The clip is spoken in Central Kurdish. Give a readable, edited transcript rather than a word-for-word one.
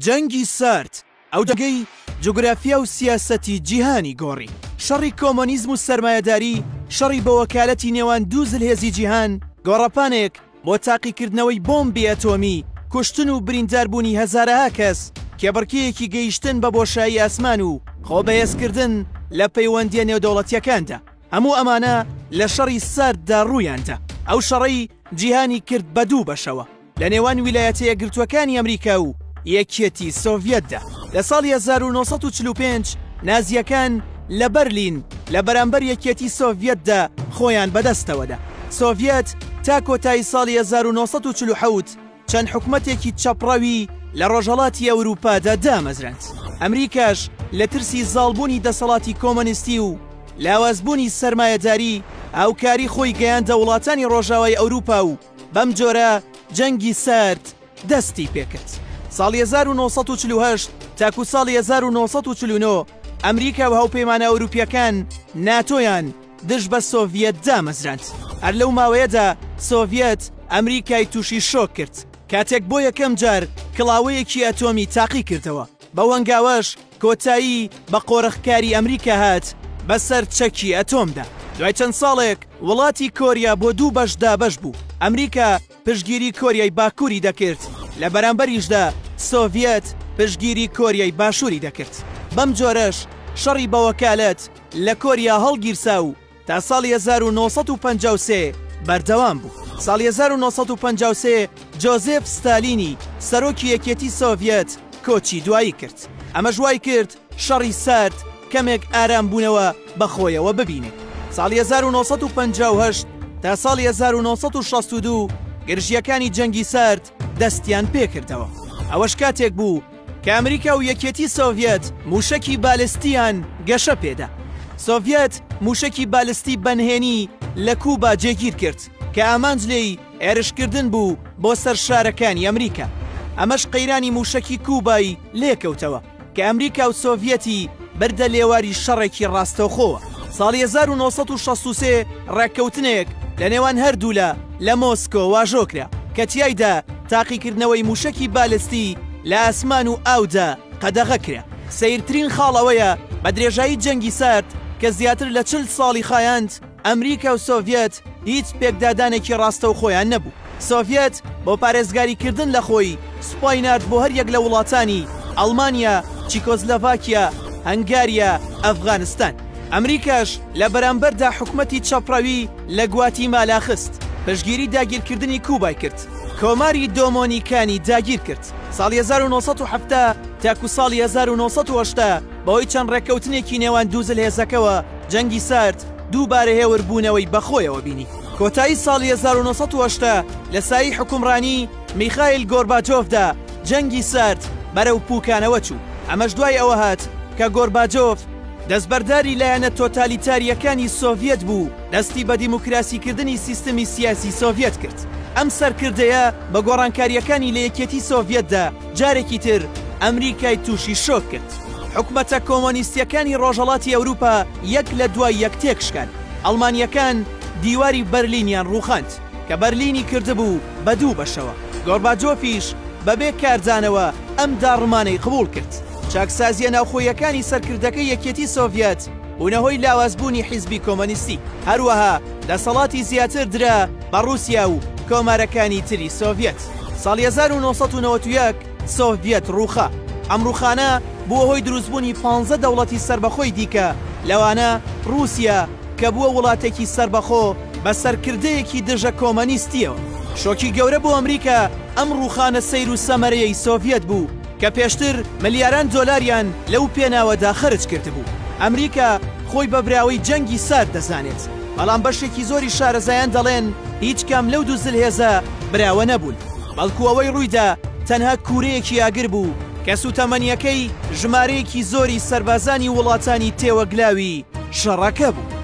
جەنگی سارد ئەو دەگەی جوگرافیا و سیاسەتی جیهانی گۆڕی شەڕی کۆمۆنیزم و سەرمایەداری شەڕی بە وەکالەتی نێوان دوو زلهێزی جیهان گۆڕەپانێک بۆ تاقیکردنەوەی بۆمبی ئەتۆمی کوشتن و برینداربوونی هەزارەها کەس کێبڕکەیەکی گەیشتن بە بۆشایی ئاسمان و خۆبەهێزکردن لە پەیوەندیە نێودەوڵەتیەکاندا هەموو ئەمانە لە شەڕی سارددا ڕوویاندا ئەو شەڕەی جیهانی کرد بە دوو بەشەوە لە نێوان ویلایەتە یەکگرتووەکانی ئەمریکا و یەکێتی سۆڤیەتدا لە ساڵی 1945 نازیەکان لە بەرلین لە بەرامبەر یەکێتی سۆڤیەتدا خۆیان بەدەستەوەدا سۆڤیەت تا کۆتایی ساڵی 1947 چەند حکومەتێکی چەپڕەوی لە ڕۆژهەڵاتی ئەوروپادا دامەزراند ئەمریکاش لە ترسی زاڵبوونی دەسەڵاتی کۆمۆنیستی و لاوازبوونی سەرمایەداری هاوکاری خۆی گەیاندە وڵاتانی ڕۆژاوای ئەوروپا و بەم جۆرە جەنگی سارد دەستی پێکرد ساڵی 1948 تاکو ساڵی 1949 ئەمریکا و هاوپەیمانە ئەوروپیەکان ناتۆیان دژ بە سۆڤیەت دامەزراند هەر لەو ماوەیەدا سۆڤیەت ئەمریکای تووشی شۆک کرد کاتێک بۆ یەکەم جار کڵاوەیەکی ئەتۆمی تاقی کردەوە بەو هەنگاوەش کۆتایی بە قۆرەخکاری ئەمریکا هات بەسەر چەکی ئەتۆمدا دوای چەند ساڵێک وڵاتی کۆریا بۆ دوو بەشدا بەش بوو ئەمریکا پشگیری کۆریای باکووری دەکرد لە بەرامبەریشدا سۆڤیەت پشگیری کۆریای باشووری دەکرد بەم جۆرەش شەڕی بە وەکالەت لە کۆریا هەڵگیرسا و تا ساڵی 1953 بەردەوام بوو ساڵی 1953 جۆزێف ستالینی سەرۆکی یەکێتی سۆڤیەت کۆچی دوایی کرد ئەمە ژوای کرد شەڕی سارد کەمێک ئارام بوونەوە بەخۆیەوە ببینێت ساڵی 1958 تا ساڵی 1962 گرژیەکانی جەنگی سارد دەستیان پێکردەوە ئەوەش کاتێک بوو کە ئەمریکا و یەکێتی سۆڤیەت موشکی بالستیان گەشە پێدا سۆڤیەت موشکی بالستی بەنهێنی لە کوبا جێگیر کرد کە ئامانج لێی ئێرشکردن بوو بۆ سەر شارەکانی ئەمریکا ئەمەش قەیرانی موشکی کوبایی لێکەوتەوە کە ئەمریکا و سۆڤیەتی بەردە لێواری شەڕێکی ڕاستەوخۆوە ساڵی 1963 ڕێککەوتنێک لە نێوان هەردوو لە مۆسکۆ واژۆکرا کە تیایدا تاقیکردنەوەی موشکی بالستی لە ئاسمان و ئاودا قەدەغەکرا سەیرترین خاڵەوەیە بە درێژایی جەنگی سارد کە زیاتر لە 40 ساڵی خایاند ئەمریکا و سۆڤیەت هیچ پێکدادانێکی ڕاستەوخۆیان نەبوو سۆڤیەت بۆ پارێزگاریکردن لە خۆی سوپای نارد بۆ هەر یەک لە وڵاتانی ئەڵمانیا چیکۆسلۆڤاکیا هەنگاریا ئەفغانستان ئەمریکاش لە بەرامبەردا حکومەتی چەپڕەوی لە گواتیمالا خست پشگیری داگیرکردنی کوبای کرد کۆماری دۆمۆنیکانی داگیر کرد ساڵی 1970 تاکو ساڵی 1980 بەهۆی چەند ڕێککەوتنێکی نێوان دوو زلهێزەکەوە جەنگی سارد دووبارە هێوربوونەوەی بەخۆیەوە بینی کۆتایی ساڵی 1980 لە سایی حکومڕانی میخائیل گۆرباچۆفدا جەنگی سارد بەرەو پوکانەوە چوو ئەمەش دوای ئەوە هات کە گۆرباچۆف دەستبەرداری لایەنە تۆتالیتاریەکانی سۆڤیەت بوو دەستی بە دیموکراسیکردنی سیستەمی سیاسی سۆڤیەت کرد ئەم سەرکردەیە بە گۆڕانکاریەکانی لە یەکێتی سۆڤیەتدا جارێکی تر ئەمریکای تووشی شۆک کرد حکومەتە کۆمۆنیستیەکانی ڕۆژهەڵاتی ئەوروپا یەک لە دوای یەک تێکشکان ئەڵمانیەکان دیواری بەرلینیان ڕووخاند کە بەرلینی کردبوو بە دوو بەشەوە گۆرباچۆفیش بەبێ کاردانەوە ئەم داڕمانەی قبوڵ کرد چاکسازیە ناوخۆیەکانی سەرکردەکەی یەکێتی سۆڤیەت بوونەهۆی لاوازبوونی حیزبی کۆمۆنیستی هەروەها دەسەڵاتی زیاتر درا بە رووسیا و کۆمارەکانی تری سۆڤیەت ساڵی 1991 سۆڤیەت ڕووخا ئەم ڕووخانە بووە هۆی دروستبوونی 15 دەوڵەتی سربەخۆی دیکە لەوانە رووسیا کە بووە وڵاتێکی سربەخۆ بە سەرکردەیەکی دژە کۆمۆنیستیەوە شۆکی گەورە بۆ ئەمریکا ئەم ڕووخانە سەیر و سەمەرەیەی سۆڤیەت بوو کە پێشتر ملیاران دۆلاریان لەو پێناوەدا خرج کردبوو ئەمریکا خۆی بە براوەی جەنگی سارد دەزانێت بەڵام بەشێکی زۆری شارەزایان دەڵێن هیچ کام لەو دوو زلهێزە براوە نەبوون بەڵکو ئەوەی ڕوویدا تەنها کوورەیەکی ئاگر بوو کە سوتەمەنیەکەی ژمارەیەکی زۆری سەربازانی وڵاتانی تێوەگلاوی شەڕەکە بوو